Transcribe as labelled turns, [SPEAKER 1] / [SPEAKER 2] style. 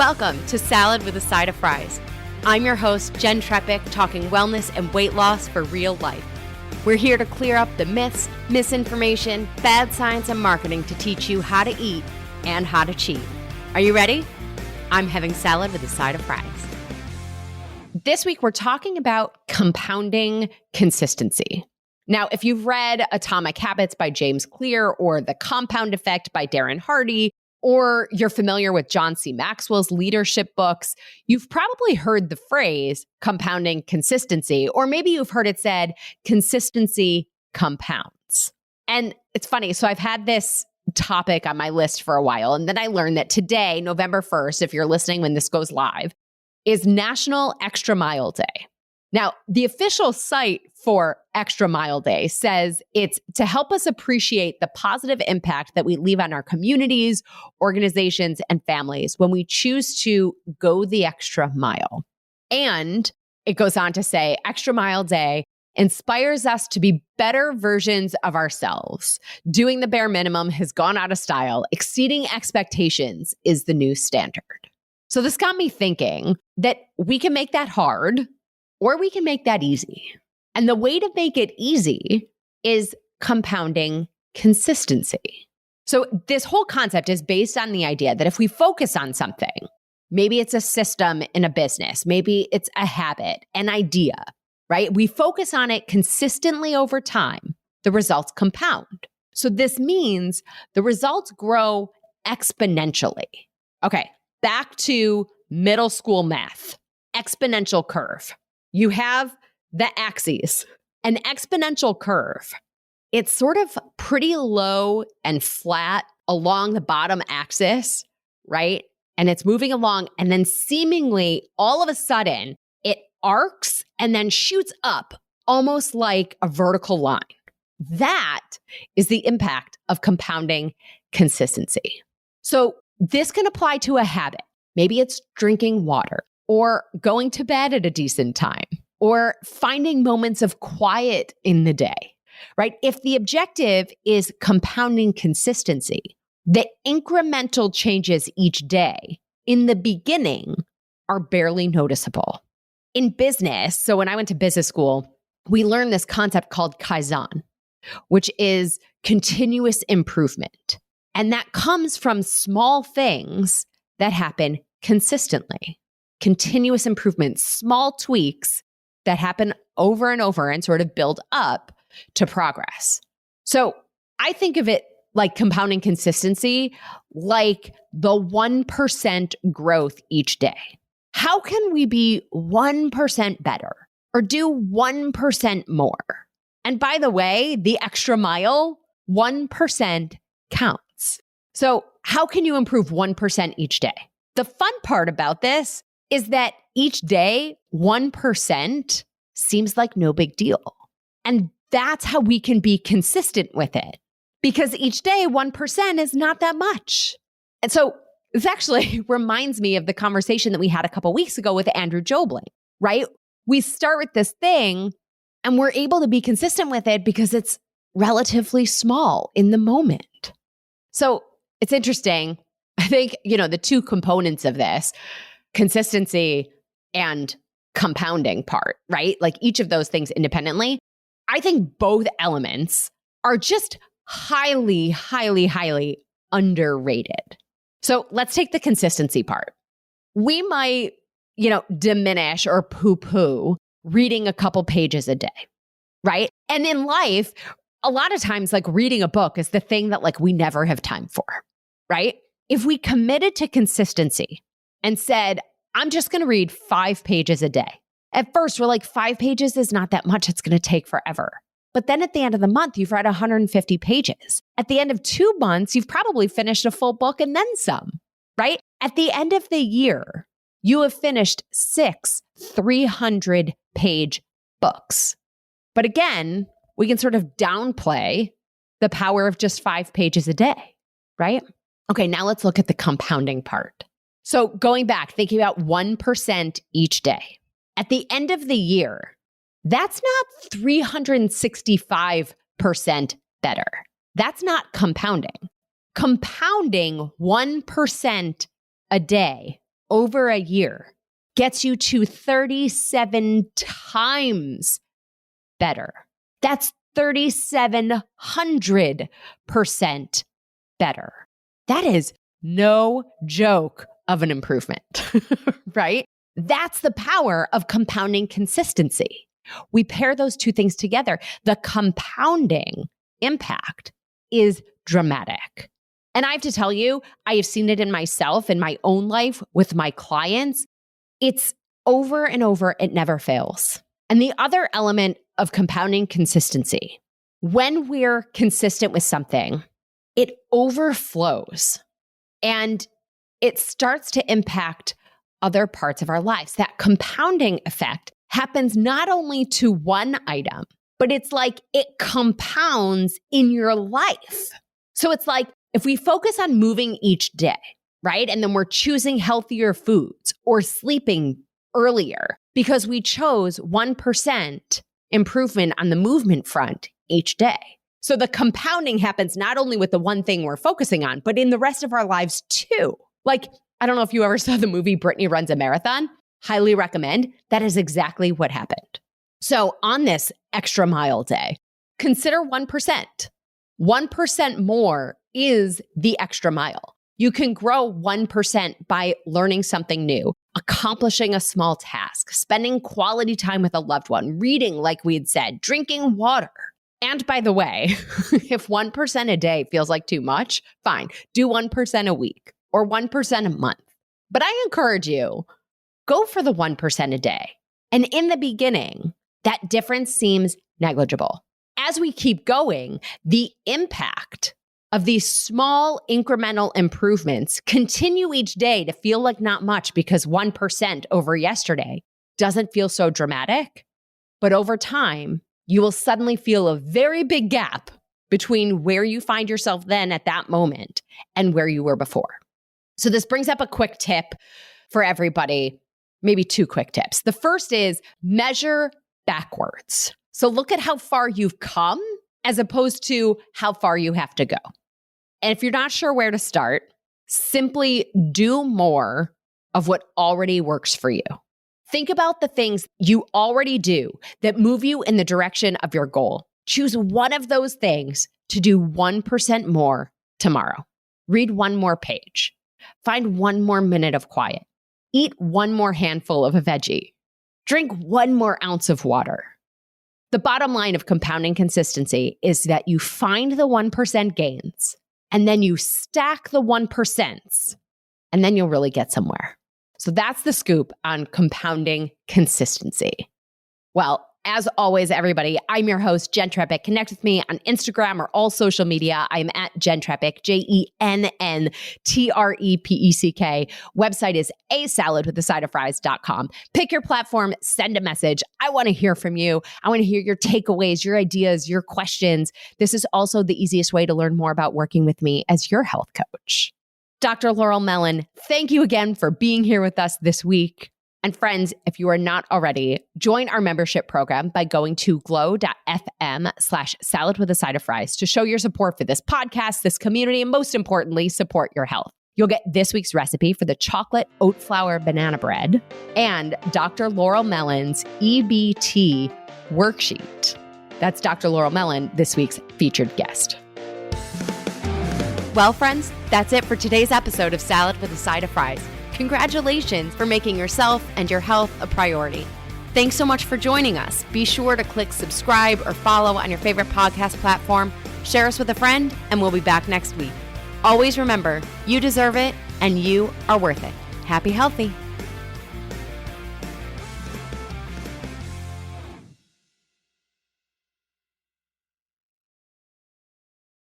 [SPEAKER 1] Welcome to Salad with a Side of Fries. I'm your host, Jen Trepic, talking wellness and weight loss for real life. We're here to clear up the myths, misinformation, bad science, and marketing to teach you how to eat and how to cheat. Are you ready? I'm having salad with a side of fries. This week, we're talking about compounding consistency. Now, if you've read Atomic Habits by James Clear or The Compound Effect by Darren Hardy, or you're familiar with John C. Maxwell's leadership books, you've probably heard the phrase compounding consistency, or maybe you've heard it said consistency compounds. And it's funny. So I've had this topic on my list for a while. And then I learned that today, November 1st, if you're listening when this goes live, is National Extra Mile Day. Now, the official site for Extra Mile Day says it's to help us appreciate the positive impact that we leave on our communities, organizations, and families when we choose to go the extra mile. And it goes on to say, Extra Mile Day inspires us to be better versions of ourselves. Doing the bare minimum has gone out of style. Exceeding expectations is the new standard. So this got me thinking that we can make that hard, or we can make that easy. And the way to make it easy is compounding consistency. So this whole concept is based on the idea that if we focus on something, maybe it's a system in a business, maybe it's a habit, an idea, right? We focus on it consistently over time, the results compound. So this means the results grow exponentially. Okay, back to middle school math, exponential curve. You have the axes, an exponential curve. It's sort of pretty low and flat along the bottom axis, right? And it's moving along, and then seemingly all of a sudden it arcs and then shoots up almost like a vertical line. That is the impact of compounding consistency. So this can apply to a habit. Maybe it's drinking water, or going to bed at a decent time, or finding moments of quiet in the day, right? If the objective is compounding consistency, the incremental changes each day in the beginning are barely noticeable. In business, so when I went to business school, we learned this concept called Kaizen, which is continuous improvement. And that comes from small things that happen consistently. Continuous improvement, small tweaks that happen over and over and sort of build up to progress. So I think of it like compounding consistency, like the 1% growth each day. How can we be 1% better or do 1% more? And by the way, the extra mile, 1% counts. So how can you improve 1% each day? The fun part about this is that each day, 1% seems like no big deal. And that's how we can be consistent with it. Because each day, 1% is not that much. And so this actually reminds me of the conversation that we had a couple weeks ago with Andrew Jobling, right? We start with this thing and we're able to be consistent with it because it's relatively small in the moment. So it's interesting. I think, the two components of this, consistency and compounding part, right? Like each of those things independently, I think both elements are just highly, highly, highly underrated. So let's take the consistency part. We might, diminish or poo-poo reading a couple pages a day, right? And in life, a lot of times, like reading a book is the thing that we never have time for, right? If we committed to consistency and said, I'm just going to read 5 pages a day. At first, we're like, 5 pages is not that much. It's going to take forever. But then at the end of the month, you've read 150 pages. At the end of 2 months, you've probably finished a full book and then some, right? At the end of the year, you have finished 6 300-page books. But again, we can sort of downplay the power of just 5 pages a day, right? Okay, now let's look at the compounding part. So going back, thinking about 1% each day. At the end of the year, that's not 365% better. That's not compounding. Compounding 1% a day over a year gets you to 37 times better. That's 3,700% better. That is no joke of an improvement, right? That's the power of compounding consistency. We pair those two things together. The compounding impact is dramatic. And I have to tell you, I have seen it in myself, in my own life, with my clients. It's over and over, it never fails. And the other element of compounding consistency, when we're consistent with something, it overflows and it starts to impact other parts of our lives. That compounding effect happens not only to one item, but it's like it compounds in your life. So it's like if we focus on moving each day, right? And then we're choosing healthier foods or sleeping earlier because we chose 1% improvement on the movement front each day. So the compounding happens not only with the one thing we're focusing on, but in the rest of our lives too. Like, I don't know if you ever saw the movie Brittany Runs a Marathon. Highly recommend. That is exactly what happened. So on this extra mile day, consider 1%. 1% more is the extra mile. You can grow 1% by learning something new, accomplishing a small task, spending quality time with a loved one, reading, like we had said, drinking water. And by the way, if 1% a day feels like too much, fine, do 1% a week or 1% a month. But I encourage you, go for the 1% a day. And in the beginning, that difference seems negligible. As we keep going, the impact of these small incremental improvements continue each day to feel like not much because 1% over yesterday doesn't feel so dramatic. But over time, you will suddenly feel a very big gap between where you find yourself then at that moment and where you were before. So this brings up a quick tip for everybody, maybe two quick tips. The first is measure backwards. So look at how far you've come as opposed to how far you have to go. And if you're not sure where to start, simply do more of what already works for you. Think about the things you already do that move you in the direction of your goal. Choose one of those things to do 1% more tomorrow. Read one more page. Find one more minute of quiet. Eat one more handful of a veggie. Drink one more ounce of water. The bottom line of compounding consistency is that you find the 1% gains and then you stack the 1%, and then you'll really get somewhere. So that's the scoop on compounding consistency. Well, as always, everybody, I'm your host, Jen Trepeck. Connect with me on Instagram or all social media. I'm at Jen Trepeck, JENNTREPECK. Website is asaladwithasideofries.com. Pick your platform, send a message. I want to hear from you. I want to hear your takeaways, your ideas, your questions. This is also the easiest way to learn more about working with me as your health coach. Dr. Laurel Mellon, thank you again for being here with us this week. And friends, if you are not already, join our membership program by going to glow.fm/saladwithasideofries to show your support for this podcast, this community, and most importantly, support your health. You'll get this week's recipe for the chocolate oat flour banana bread and Dr. Laurel Mellon's EBT worksheet. That's Dr. Laurel Mellon, this week's featured guest. Well, friends, that's it for today's episode of Salad with a Side of Fries. Congratulations for making yourself and your health a priority. Thanks so much for joining us. Be sure to click subscribe or follow on your favorite podcast platform. Share us with a friend, and we'll be back next week. Always remember, you deserve it, and you are worth it. Happy healthy.